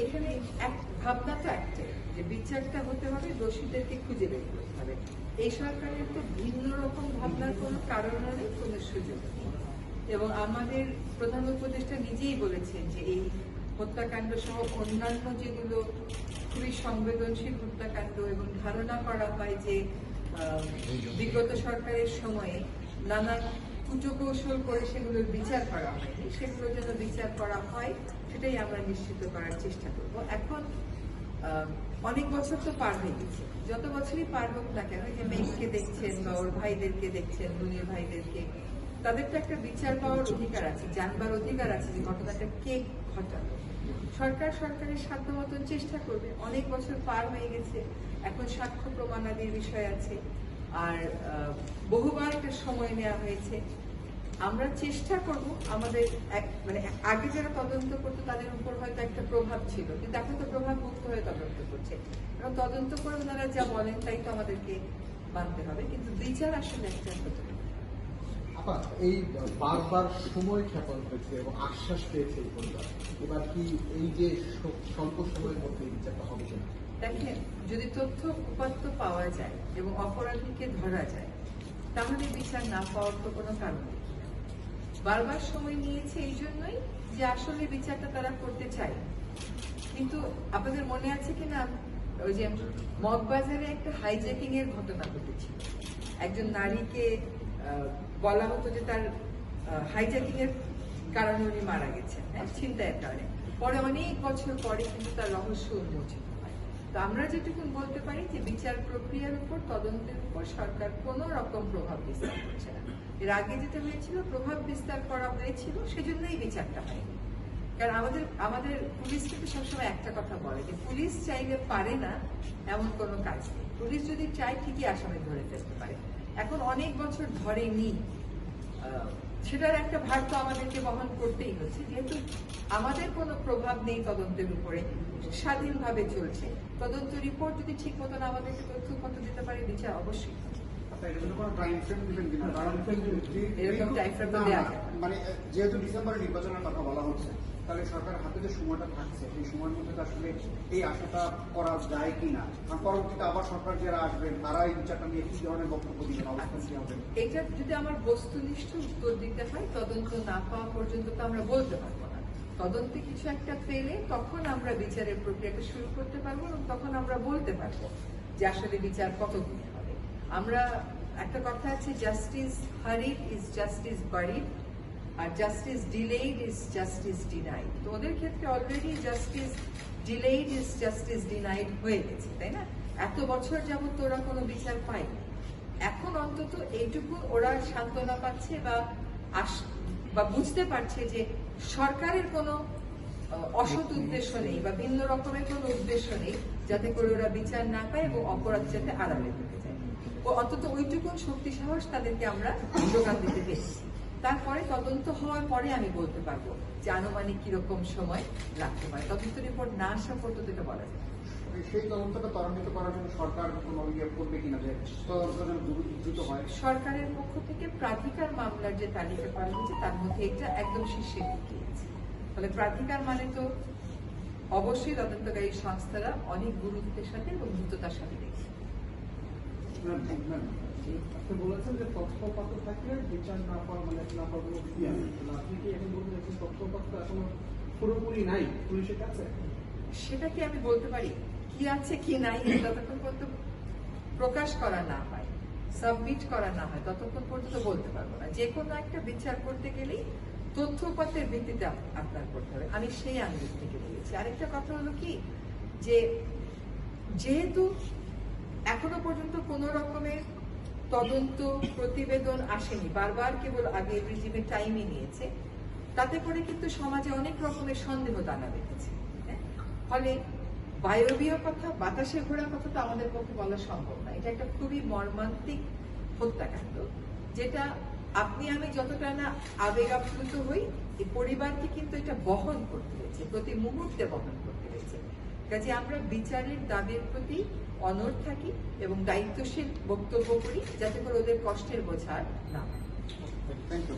এখানে এক ভাবনা তো একটাই যে বিচারটা হতে হবে, দোষীদেরকে খুঁজে বের করতে হবে। এই সরকারের তো ভিন্ন রকম ভাবনার কোনো কারণ নেই, কোনো সুযোগ নেই। এবং আমাদের প্রধান উপদেষ্টা নিজেই বলেছেন যে এই হত্যাকাণ্ড সহ অন্যান্য যেগুলো খুবই সংবেদনশীল হত্যাকাণ্ড এবং ধারণা করা হয় যে বিগত সরকারের সময়ে নানা কুটকৌশল করে সেগুলোর বিচার করা হয়নি, সেগুলো যেন বিচার করা হয় সেটাই আমরা নিশ্চিত করার চেষ্টা করব। এখন অনেক বছর তো পার হয়ে গেছে, যত বছরই পার হোক না কেন, যে মেয়েকে দেখছেন বা ওর ভাইদেরকে দেখছেন, দুনিয়ার ভাইদেরকে, তাদের তো একটা বিচার পাওয়ার অধিকার আছে, জানবার অধিকার আছে যে ঘটনাটা কে ঘটালো। সরকারের সাধ্য মতন চেষ্টা করবে। অনেক বছর পার হয়ে গেছে, এখন সাক্ষ্য প্রমাণাদির বিষয় আছে, আর বহুবার একটা সময় নেওয়া হয়েছে। আমরা চেষ্টা করব আমাদের মানে আগে যারা তদন্ত করতো তাদের উপর হয়তো একটা প্রভাব ছিল, কিন্তু এখন তো প্রভাব মুক্ত হয়ে তদন্ত করছে, এবং তদন্ত করে ওনারা যা বলেন তাই তো আমাদেরকে মানতে হবে, কিন্তু বিচার আসলে একটা হতে হবে। এই বারবার সময় ক্ষেপণ হয়েছে এবং আশ্বাস পেয়েছে এই পরিবার, এবার কি এই যে স্বল্প সময়ের মধ্যে বিচারটা হবে কিনা? দেখেন, যদি তথ্য উপাত্ত পাওয়া যায় এবং অপরাধীকে ধরা যায়, তাহলে বিচার না পাওয়ার তো কোনো কারণ নেই। বারবার সময় নিয়েছে এই জন্যই যে আসলে বিচারটা তারা করতে চায়। কিন্তু আপনাদের মনে আছে কিনা, ওই যে মগবাজারে একটা হাইজ্যাকিং এর ঘটনা ঘটেছিল, একজন নারীকে বলা হতো যে তার হাইজ্যাকিং এর কারণে উনি মারা গেছেন, ছিনতাইয়ের কারণে। পরে অনেক বছর পরে কিন্তু তার রহস্য উন্মোচিত হয়। তো আমরা যেটুকু বলতে পারি যে বিচার প্রক্রিয়ার উপর, তদন্তের উপর সরকার কোনো রকম প্রভাব বিস্তার করছে না। এর আগে যেটা হয়েছিল, প্রভাব বিস্তার করা হয়েছিল, সেজন্যই বিচারটা হয়নি। কারণ আমাদের পুলিশ কিন্তু সবসময় একটা কথা বলে যে পুলিশ চাইলে পারে না এমন কোনো কাজ নেই, পুলিশ যদি চায় ঠিকই আসামি ধরে ফেলতে পারে। এখন অনেক বছর ধরেনি, সেটার একটা ভার তো আমাদেরকে বহন করতেই হচ্ছে, যেহেতু আমাদের কোনো প্রভাব নেই তদন্তের উপরে, স্বাধীনভাবে চলছে। তদন্ত রিপোর্ট যদি ঠিক মতন আমাদেরকে তথ্য কত দিতে পারে, বিচার অবশ্যই মানে যেহেতু ডিসেম্বরে নির্বাচনের কথা বলা হচ্ছে, তাহলে সরকারের হাতে যে সময়টা থাকছে সেই সময়ের মধ্যে আসলে এই আশাটা করা যায় কিনা, কারণ পরবর্তীতে আবার সরকার যারা আসবেন তারা এই বিচারটা নিয়ে কি ধরনের বক্তব্য দিবেন, অবস্থান কি হবে? এটা যদি আমার বস্তুনিষ্ঠ উত্তর দিতে হয়, তদন্ত না পাওয়া পর্যন্ত তো আমরা বলতে পারবো না। তদন্তে কিছু একটা পেলে তখন আমরা বিচারের প্রক্রিয়াটা শুরু করতে পারবো, এবং তখন আমরা বলতে পারবো যে আসলে বিচার কতদিনে হবে। আমরা একটা কথা আছে, justice hurried is justice buried, আর justice delayed is justice denied. তো ওদের ক্ষেত্রে already justice delayed is justice denied হয়ে গেছে, তাই না? এত বছর যাবত ওরা কোনো বিচার পায়নি। এখন অন্তত এইটুকু ওরা সান্ত্বনা পাচ্ছে বা বুঝতে পারছে যে সরকারের কোনো অসৎ উদ্দেশ্য নেই বা ভিন্ন রকমের কোনো উদ্দেশ্য নেই যাতে করে ওরা বিচার না পায় এবং অপরাধ যাতে আড়ালে ঢুকে যায়। ও অন্তত ওইটুকু শক্তি সাহস তাদেরকে আমরা যোগান দিতে পেরেছি। তারপরে তদন্ত হওয়ার পরে আমি বলতে পারবো যে আনুমানিক কিরকম সময় লাগতে পারে। তদন্ত রিপোর্ট না আসা পর্যন্ত এটা বলা যায়। সেই তদন্তটা ত্বরান্বিত করার জন্য সরকার কোনো ইয়ে করবে কিনা, যে তদন্ত যেন দ্রুত হয়? সরকারের পক্ষ থেকে প্রাধিকার মামলার যে তালিকা করা হয়েছে তার মধ্যে এটা একদম শীর্ষে গিয়েছে। ফলে প্রাধিকার মানে তো অবশ্যই তদন্তকারী সংস্থারা অনেক গুরুত্বের সাথে এবং দ্রুততার সাথে দেখছে। আপনি বলেছেন যে তথ্যপত্র থাকলে বিচার না পাওয়া মানে না পাওয়া কোনো কি আছে, আপনি কি এখন বলতে চাইছেন তথ্যপত্র এখনো পুরোপুরি নাই পুলিশের কাছে? সেটা কি আমি বলতে পারি? কি আছে কি নাই ততক্ষণ পর্যন্ত প্রকাশ করা না হয়, সাবমিট করা না হয়, ততক্ষণ পর্যন্ত বলতে পারবো না। যে কোনো একটা বিচার করতে গেলেই তথ্যপত্রের ভিত্তিতে আপনার করতে হবে, আমি সেই আঙ্গিক থেকে বলেছি। আরেকটা কথা হলো কি, যে যেহেতু এখনো পর্যন্ত কোন রকমের তদন্ত প্রতিবেদন আসেনি, বারবার কেবল আগে রিজিমে টাইমই নিয়েছে, তাতে করে কিন্তু সমাজে অনেক রকমের সন্দেহ দানা বেঁধেছে। ফলে বায়বীয় কথা, বাতাসে ঘোরা কথা তো আমাদের পক্ষে বলা সম্ভব না। এটা একটা খুবই মর্মান্তিক হত্যাকাণ্ড, যেটা আপনি আমি যতটা না আবেগ আপ্লুত হই, এই পরিবারকে কিন্তু এটা বহন করতে হয়েছে, প্রতি মুহূর্তে বহন করতে হয়েছে। কাজে আমরা বিচারের দাবির প্রতি অনড় থাকি এবং দায়িত্বশীল বক্তব্য করি, যাতে করে ওদের কষ্টের বোঝা না হয়। Thank you.